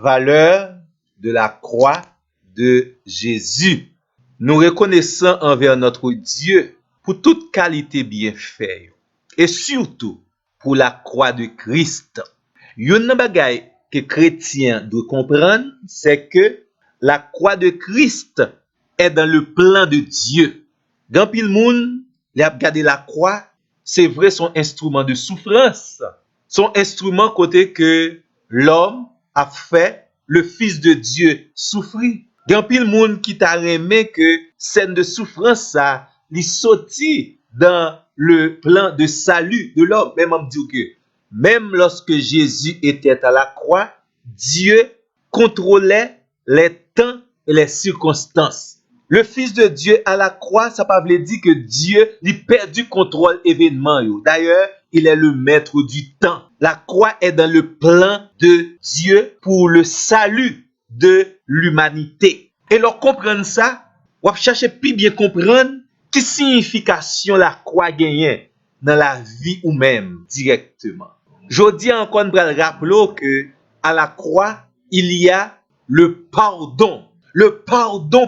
valeur de la croix de Jésus. Nous reconnaissons envers notre Dieu pour toute qualité bien faite et surtout pour la croix de Christ. Yon bagay que chrétien doit comprendre, c'est que la croix de Christ est dans le plan de Dieu. Quand pile moun, li a regardé la croix, c'est vrai son instrument de souffrance, son instrument côté que l'homme a fait le Fils de Dieu souffrir. Gan pile moun qui t'a aimé que scène de souffrance ça, li sorti dans le plan de salut de l'homme. Même on dit que même lorsque Jésus était à la croix, Dieu contrôlait les temps et les circonstances. Le Fils de Dieu à la croix, ça ne veut pas dire que Dieu lui perdu contrôle événement. D'ailleurs, il est le maître du temps. La croix est dans le plan de Dieu pour le salut de l'humanité. Et leur comprendre ça, on va chercher plus bien comprendre quelle signification la croix gagne dans la vie ou même directement. Je dis encore, on va rappeler que à la croix, il y a le pardon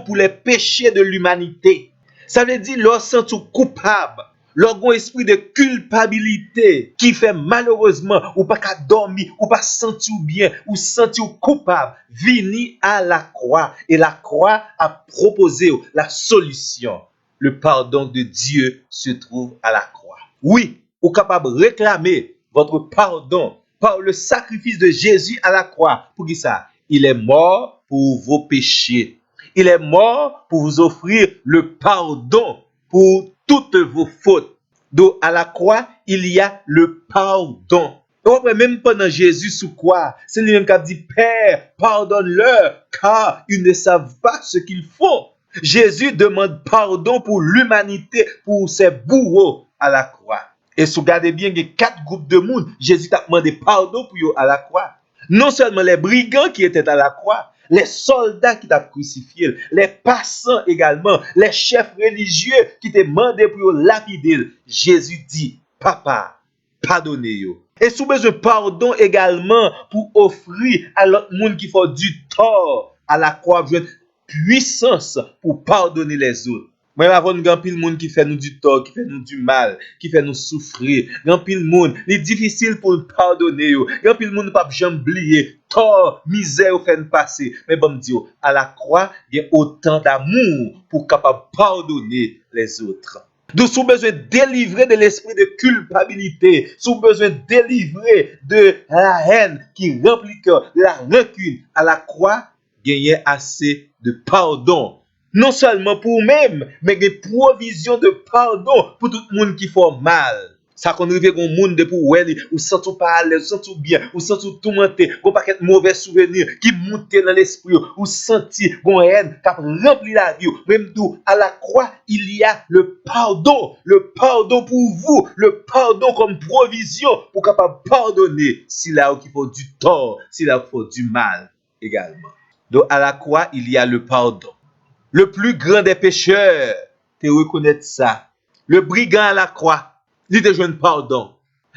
pour les péchés de l'humanité. Ça veut dire lorsque tu es coupable, lorsqu'on esprit de culpabilité qui fait malheureusement ou pas qu'à dormir ou pas sentir bien ou sentir coupable, vini à la croix et la croix a proposé la solution. Le pardon de Dieu se trouve à la croix. Oui, vous êtes capable de réclamer votre pardon par le sacrifice de Jésus à la croix. Pour qui ça? Il est mort pour vos péchés. Il est mort pour vous offrir le pardon pour toutes vos fautes. Donc, à la croix, il y a le pardon. Donc, même pendant Jésus sous croix, c'est lui-même qui a dit, Père, pardonne-leur, car ils ne savent pas ce qu'ils font. Jésus demande pardon pour l'humanité, pour ses bourreaux à la croix. Et si vous regardez bien, il y a 4 groupes de monde. Jésus a demandé pardon pour eux à la croix. Non seulement les brigands qui étaient à la croix, les soldats qui t'ont crucifié, les passants également, les chefs religieux qui t'ont demandé pour lapider. Jésus dit, Papa, pardonnez-vous. Et sous besoin de pardon également pour offrir à l'autre monde qui fait du tort à la croix, puissance pour pardonner les autres. Même avant, il y a pile monde qui fait nous du tort, qui fait nous du mal, qui fait nous souffrir. Il y a pile monde, il est difficile pour nous pardonner. Il y a pile monde pas jamais oublier tort, misère ou fait nous passer. Mais bon Dieu, à la croix, il y a autant d'amour pour capable pardonner les autres. Donc, sous besoin de délivrer de l'esprit de culpabilité, sous besoin de délivrer de la haine qui remplit cœur, la rancune, à la croix, gagner assez de pardon. Non seulement pour même, mais des provisions de pardon pour tout le monde qui fait mal. Ça qu'on arrive au monde de pour ou sentir pas à l'aise, sentir bien, ou sentir tout monter, qu'on pas de mauvais souvenirs qui montent dans l'esprit, ou sentir qu'on haine qui rempli la vie. Même tout à la croix, il y a le pardon pour vous, le pardon comme provision pour capable pardonner si là où il faut du tort, si là où il faut du mal également. Donc à la croix, il y a le pardon. Le plus grand des pécheurs, te reconnaître ça. Le brigand à la croix, il te joint pardon.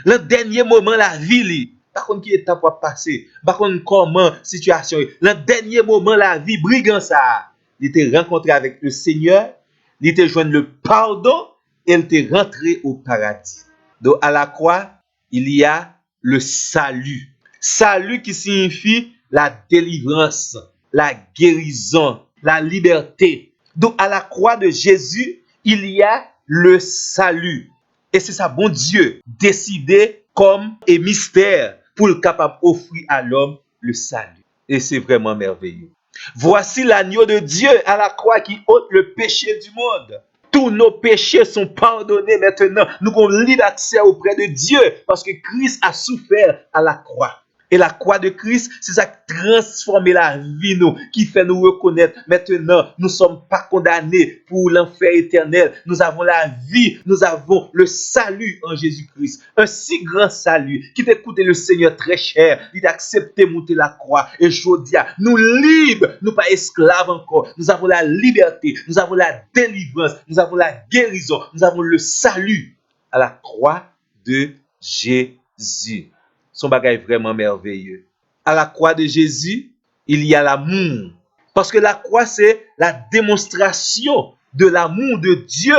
Le dernier moment la vie, par contre qui étape va passer, par contre comment situation, le dernier moment la vie brigand ça, il te rencontré avec le Seigneur, il te joint le pardon et il te rentré au paradis. Donc à la croix, il y a le salut. Salut qui signifie la délivrance, la guérison, la liberté. Donc à la croix de Jésus, il y a le salut. Et c'est ça, bon Dieu, décidé comme un mystère pour le capable d'offrir à l'homme le salut. Et c'est vraiment merveilleux. Voici l'agneau de Dieu à la croix qui ôte le péché du monde. Tous nos péchés sont pardonnés maintenant. Nous avons libre accès auprès de Dieu parce que Christ a souffert à la croix. Et la croix de Christ, c'est ça qui transforme la vie nous, qui fait nous reconnaître. Maintenant, nous ne sommes pas condamnés pour l'enfer éternel. Nous avons la vie, nous avons le salut en Jésus-Christ. Un si grand salut qui t'a coûté le Seigneur très cher. Il a accepté de monter la croix. Et je dis, nous libres, nous pas esclaves encore. Nous avons la liberté, nous avons la délivrance, nous avons la guérison, nous avons le salut à la croix de Jésus. Son bagage vraiment merveilleux. À la croix de Jésus, il y a l'amour. Parce que la croix, c'est la démonstration de l'amour de Dieu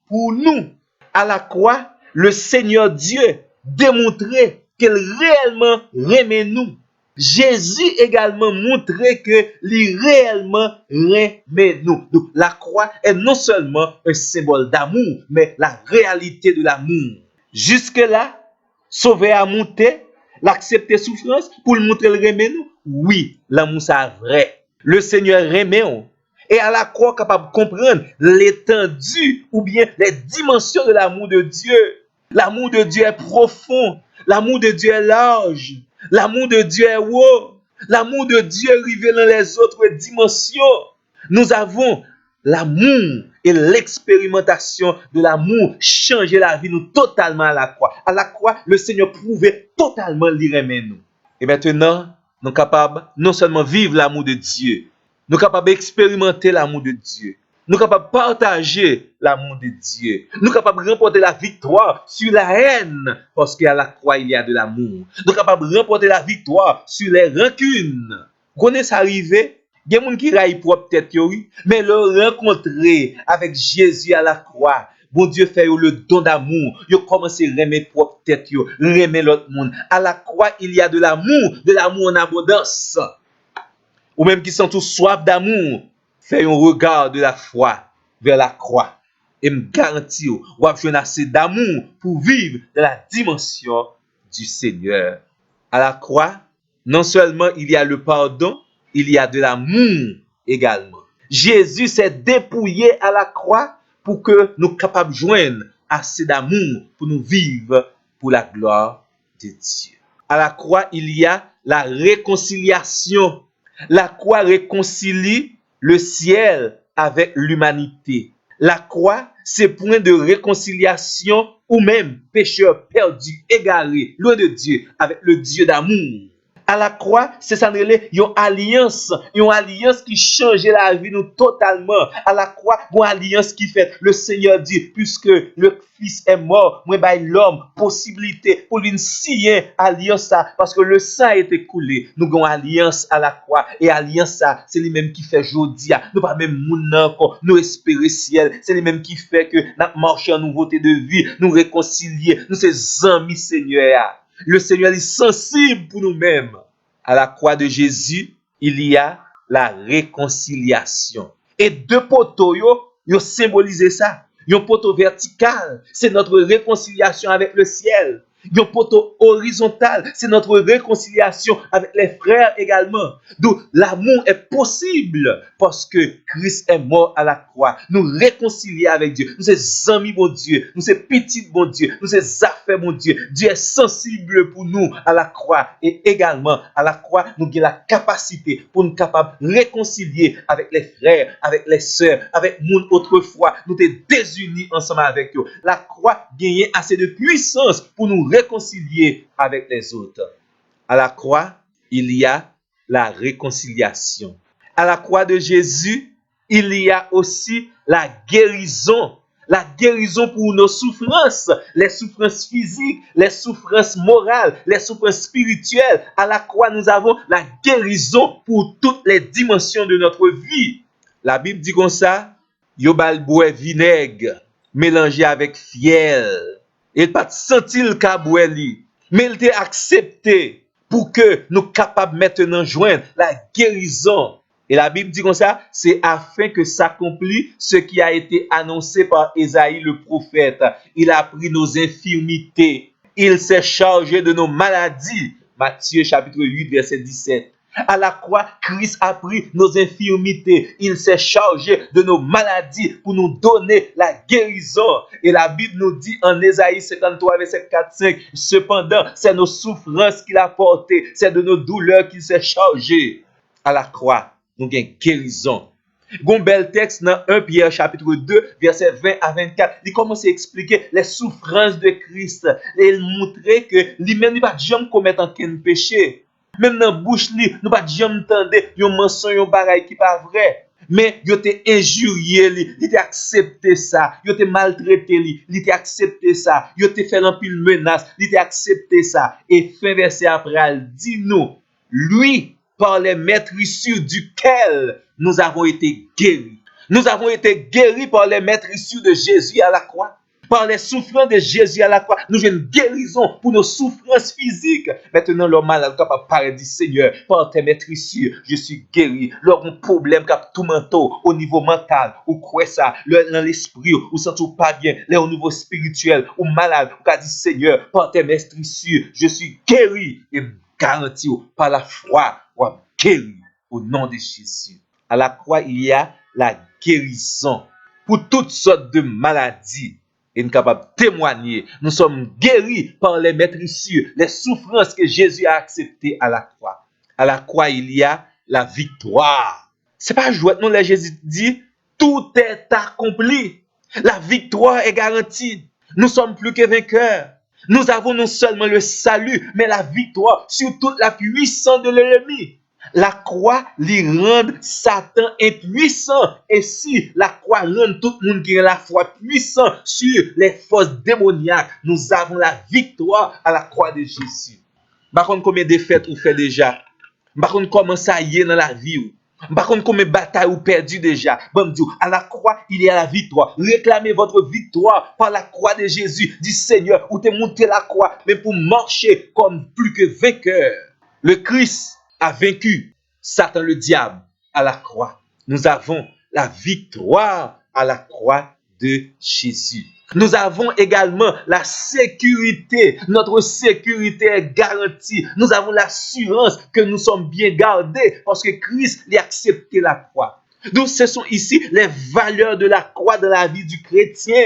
pour nous. À la croix, le Seigneur Dieu démontrait qu'il réellement aimait nous. Jésus également montrait que lui réellement aimait nous. Donc la croix est non seulement un symbole d'amour, mais la réalité de l'amour. Jusque-là, sauver à monter, l'accepter souffrance pour le montrer le aimait nous. Oui, l'amour c'est vrai. Le Seigneur aimait nous. Et à la croix, capable de comprendre l'étendue ou bien les dimensions de l'amour de Dieu. L'amour de Dieu est profond. L'amour de Dieu est large. L'amour de Dieu est haut. L'amour de Dieu révélant les autres dimensions. Nous avons l'amour et l'expérimentation de l'amour changer la vie nous totalement à la croix. À la croix, le Seigneur prouvait totalement l'aimer nous. Et maintenant, nous sommes capables non seulement vivre l'amour de Dieu, nous sommes capables d'expérimenter l'amour de Dieu. Nous sommes capables de partager l'amour de Dieu. Nous sommes capables de remporter la victoire sur la haine, parce qu'à la croix, il y a de l'amour. Nous sommes capables de remporter la victoire sur les rancunes. Vous connaissez ça arrivé? Il y a des gens qui raillent propre tête, mais le rencontrer avec Jésus à la croix, bon Dieu fait le don d'amour. Ils commencent à aimer propre tête, aimer l'autre monde. À la croix, il y a de l'amour en abondance. Ou même qui sont tous soif d'amour, fait un regard de la foi vers la croix. Et me garantit, vous avez assez d'amour pour vivre dans la dimension du Seigneur. À la croix, non seulement il y a le pardon, il y a de l'amour également. Jésus s'est dépouillé à la croix pour que nous soyons capables de joindre assez d'amour pour nous vivre pour la gloire de Dieu. À la croix, il y a la réconciliation. La croix réconcilie le ciel avec l'humanité. La croix, c'est point de réconciliation ou même pécheur perdu, égaré, loin de Dieu, avec le Dieu d'amour. À la croix, c'est ça une alliance qui change la vie nous totalement. À la croix, une alliance qui fait le Seigneur dit, puisque le Fils est mort, moi bail l'homme possibilité pour une signer alliance ça parce que le sang a été coulé. Nous avons alliance à la croix et alliance ça, c'est lui même qui fait jodi. Nous pas même moun encore, nous espérer ciel, c'est lui même qui fait que nous marcher en nouveauté de vie, nous réconcilier, nous ces amis Seigneur. Le Seigneur est sensible pour nous-mêmes. À la croix de Jésus, il y a la réconciliation. Et deux poteaux, yo symbolisent ça. Un poteau vertical, c'est notre réconciliation avec le ciel. Un poteau horizontal, c'est notre réconciliation avec les frères également. Donc, l'amour est possible parce que Christ est mort à la croix. Nous réconcilier avec Dieu. Nous sommes amis, bon Dieu. Nous sommes petits, bon Dieu. Nous sommes affaires, bon Dieu. Dieu est sensible pour nous à la croix. Et également, à la croix, nous avons la capacité pour nous capables de réconcilier avec les frères, avec les sœurs, avec nous autrefois. Nous sommes désunis ensemble avec eux. La croix gagne assez de puissance pour nous réconcilier avec les autres. À la croix, il y a la réconciliation. À la croix de Jésus, il y a aussi la guérison. La guérison pour nos souffrances, les souffrances physiques, les souffrances morales, les souffrances spirituelles. À la croix, nous avons la guérison pour toutes les dimensions de notre vie. La Bible dit comme ça, yo bal bois vinaigre mélangé avec fiel. Il pas senti le caboué li, mais il était accepté pour que nous capables maintenant joindre la guérison. Et la Bible dit comme ça, c'est afin que s'accomplit ce qui a été annoncé par Ésaïe le prophète. Il a pris nos infirmités, il s'est chargé de nos maladies. Matthieu chapitre 8 verset 17. À la croix, Christ a pris nos infirmités. Il s'est chargé de nos maladies pour nous donner la guérison. Et la Bible nous dit en Ésaïe 53, verset 4-5, cependant, c'est nos souffrances qu'il a portées, c'est de nos douleurs qu'il s'est chargé. À la croix, nous avons guérison. Gon bel texte dans 1 Pierre chapitre 2 verset 20 à 24, il commence à expliquer les souffrances de Christ et il montrait que lui-même il pas jamais commettre aucun péché. Même dans bouche li, nous pas jamais entendre un mensonge, un bagaille qui pas vrai. Mais yo te injurié li, il te accepté ça, yo te maltraité li, il te accepté ça, yo te fait un pile menace, il te accepté ça. Et fin verset après, il dit nous, lui par les meurtrissures duquel nous avons été guéris. Nous avons été guéris par les meurtrissures de Jésus à la croix. Par les souffrances de Jésus à la croix, nous avons une guérison pour nos souffrances physiques. Maintenant, l'homme malade capable de parler du Seigneur, par tes meurtrissures, je suis guéri. Leur un problème qui a tout mental, au niveau mental, ou quoi ça, dans l'esprit, ou sentez pas bien, là au niveau spirituel, ou malade, ou qu'a dit Seigneur, par tes meurtrissures, je suis guéri et garanti par la foi, ou guéri au nom de Jésus. À la croix, il y a la guérison pour toutes sortes de maladies. Et nous sommes capables de témoigner. Nous sommes guéris par les meurtrissures, les souffrances que Jésus a acceptées à la croix. À la croix, il y a la victoire. C'est pas jouet, non, là, Jésus dit, tout est accompli. La victoire est garantie. Nous sommes plus que vainqueurs. Nous avons non seulement le salut, mais la victoire sur toute la puissance de l'ennemi. La croix lui rend Satan impuissant. Et si la croix rend tout le monde qui a la foi puissant sur les forces démoniaques, nous avons la victoire à la croix de Jésus. Par contre, combien de défaites vous faites déjà? Par contre, comment ça y est dans la vie? Par contre, combien de batailles vous perdu déjà? Bon Dieu, à la croix, il y a la victoire. Réclamez votre victoire par la croix de Jésus. Dis Seigneur, où t'es monté la croix, mais pour marcher comme plus que vainqueur. Le Christ a vaincu Satan le diable à la croix. Nous avons la victoire à la croix de Jésus. Nous avons également la sécurité. Notre sécurité est garantie. Nous avons l'assurance que nous sommes bien gardés parce que Christ a accepté la croix. Donc ce sont ici les valeurs de la croix dans la vie du chrétien.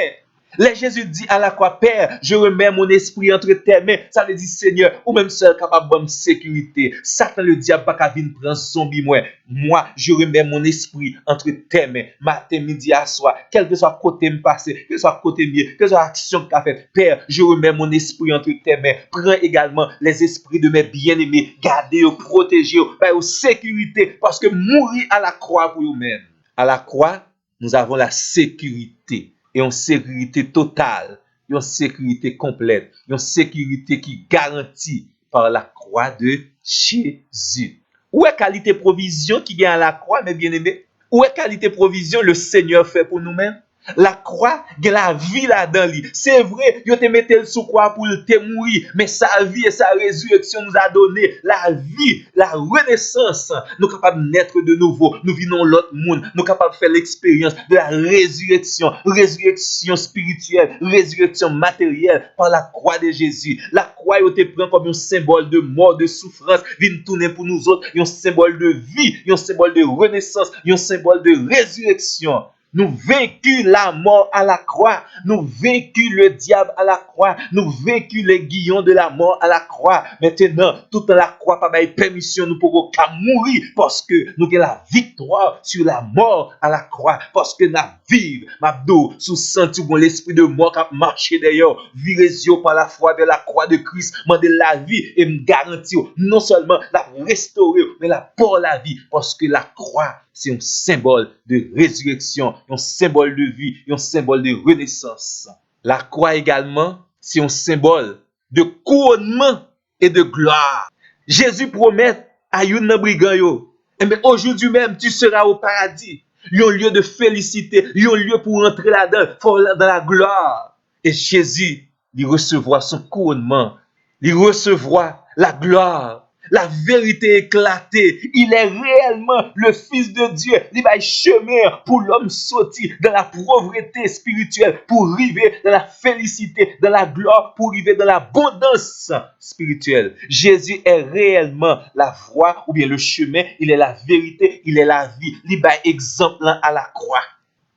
Là, Jésus dit à la croix, Père, je remets mon esprit entre tes mains. Ça veut dire, Seigneur, ou même seul capable de me sécurité. Satan, le diable, pas qu'à venir prendre zombie, moi. Moi, je remets mon esprit entre tes mains. Matin, midi, à soir. Quel que soit côté me passer, que soit côté mieux, que soit action qu'a fait. Père, je remets mon esprit entre tes mains. Prends également les esprits de mes bien-aimés. Gardez-les, protégez-les, aux sécurité. Parce que mourir à la croix pour vous-même. À la croix, nous avons la sécurité. Et une sécurité totale, une sécurité complète, une sécurité qui garantie par la croix de Jésus. Où est qualité provision qui vient à la croix, mes bien-aimés? Où est qualité provision le Seigneur fait pour nous-mêmes? La croix, il y a la vie là-dedans. C'est vrai, il te mettait sous croix pour te mourir, mais sa vie et sa résurrection nous a donné la vie, la renaissance. Nous sommes capables de naître de nouveau. Nous vivons l'autre monde. Nous sommes capables de faire l'expérience de la résurrection, résurrection spirituelle, résurrection matérielle par la croix de Jésus. La croix, il te prend comme un symbole de mort, de souffrance, vient tourner pour nous autres, un symbole de vie, un symbole de renaissance, un symbole de résurrection. Nous vaincu la mort à la croix. Nous vaincu le diable à la croix. Nous vaincu les guillons de la mort à la croix. Maintenant, tout à la croix, pas de permission, nous pourrons mourir parce que nous avons la victoire sur la mort à la croix. Parce que nous vivons, m'abdou, sous senti l'esprit de mort qui a marché d'ailleurs. Virez par la foi de la croix de Christ, de la vie et me garantir non seulement la restaurer, mais la pour la vie. Parce que la croix, c'est un symbole de résurrection, un symbole de vie, un symbole de renaissance. La croix également, c'est un symbole de couronnement et de gloire. Jésus promet à un brigand, mais aujourd'hui même, tu seras au paradis. Il y a un lieu de félicité, il y a un lieu pour entrer là-dedans, dans la gloire. Et Jésus, il recevra son couronnement, il recevra la gloire. La vérité éclatée, il est réellement le Fils de Dieu. Il va chemin pour l'homme sortir dans la pauvreté spirituelle, pour arriver dans la félicité, dans la gloire, pour arriver dans l'abondance spirituelle. Jésus est réellement la voie ou bien le chemin, il est la vérité, il est la vie. Il va exemple à la croix.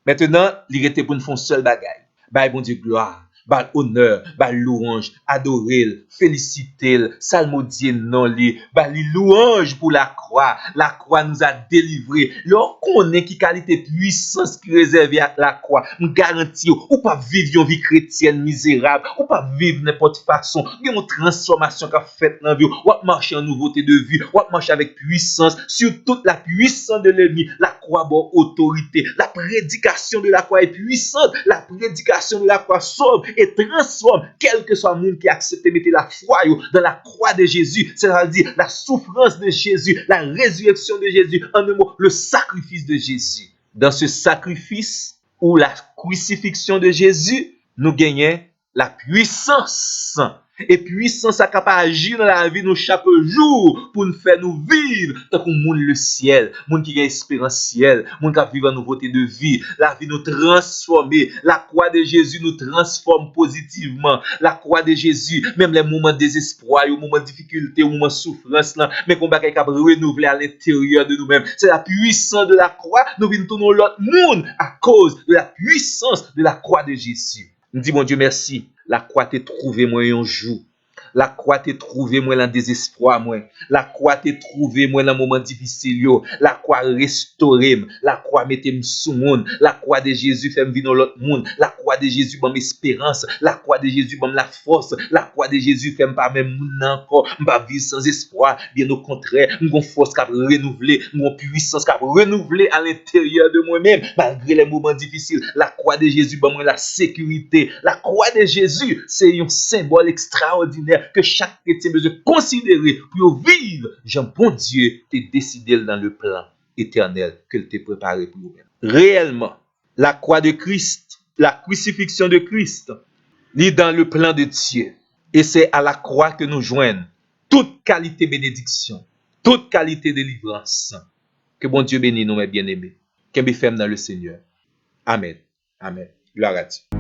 Maintenant, il était pour nous faire un seul bagaille. Bah, bon Dieu, gloire. Bal honneur, bal louange, adorer, féliciter, salmodier non li, bal louange pour la croix. La croix nous a délivrés. Lorsqu'on connaît qui qualité puissance qui réservée à la croix, nous garantit ou pas vivre une vie chrétienne misérable, ou pas vivre n'importe façon, il y a une transformation qu'a fait dans la vie, ou marcher en nouveauté de vie, ou marcher avec puissance sur toute la puissance de l'ennemi. La croix bon autorité, la prédication de la croix est puissante, la prédication de la croix sauve. et transforme quel que soit le monde qui accepte de mettre la foi dans la croix de Jésus, c'est-à-dire la souffrance de Jésus, la résurrection de Jésus, en un mot, le sacrifice de Jésus. Dans ce sacrifice ou la crucifixion de Jésus, nous gagnons la puissance. Et puissance à capable agir dans la vie nous chaque jour pour nous faire nous vivre tant qu'on monde le ciel, monde qui a espérance ciel, monde qui vivre en nouveauté de vie, la vie nous transformer, la croix de Jésus nous transforme positivement, la croix de Jésus, même les moments de désespoir, les moments de difficulté, les moments de souffrance là, mais qu'on va capable renouveler à l'intérieur de nous-mêmes. C'est la puissance de la croix, nous venons tourner l'autre monde à cause de la puissance de la croix de Jésus. Nous disons, mon Dieu, merci. La croix t'a trouvé moi un jour. La croix t'a trouvé moi dans le désespoir moi. La croix t'a trouvé moi dans le moment difficile yo. La croix restauré. La croix mette sous monde. La croix de Jésus fait me vivre dans l'autre monde. La croix de Jésus donne espérance. La croix de Jésus donne la force. La croix de Jésus fait pas même monde encore m'pa vivre sans espoir. Bien au contraire, m'gon force qui renouveler, m'gon puissance qui renouveler à l'intérieur de moi-même malgré les moments difficiles. La croix de Jésus donne moi la sécurité. La croix de Jésus, c'est un symbole extraordinaire que chaque chrétien besoin considérer pour vivre. Jean bon Dieu t'a décidé dans le plan éternel qu'il t'a préparé pour nous-mêmes. Réellement, la croix de Christ, la crucifixion de Christ, est dans le plan de Dieu. Et c'est à la croix que nous joignons toute qualité bénédiction, toute qualité délivrance. Que bon Dieu bénisse nous, mes bien-aimés. Qu'un bifem dans le Seigneur. Amen. Amen. Gloire à Dieu.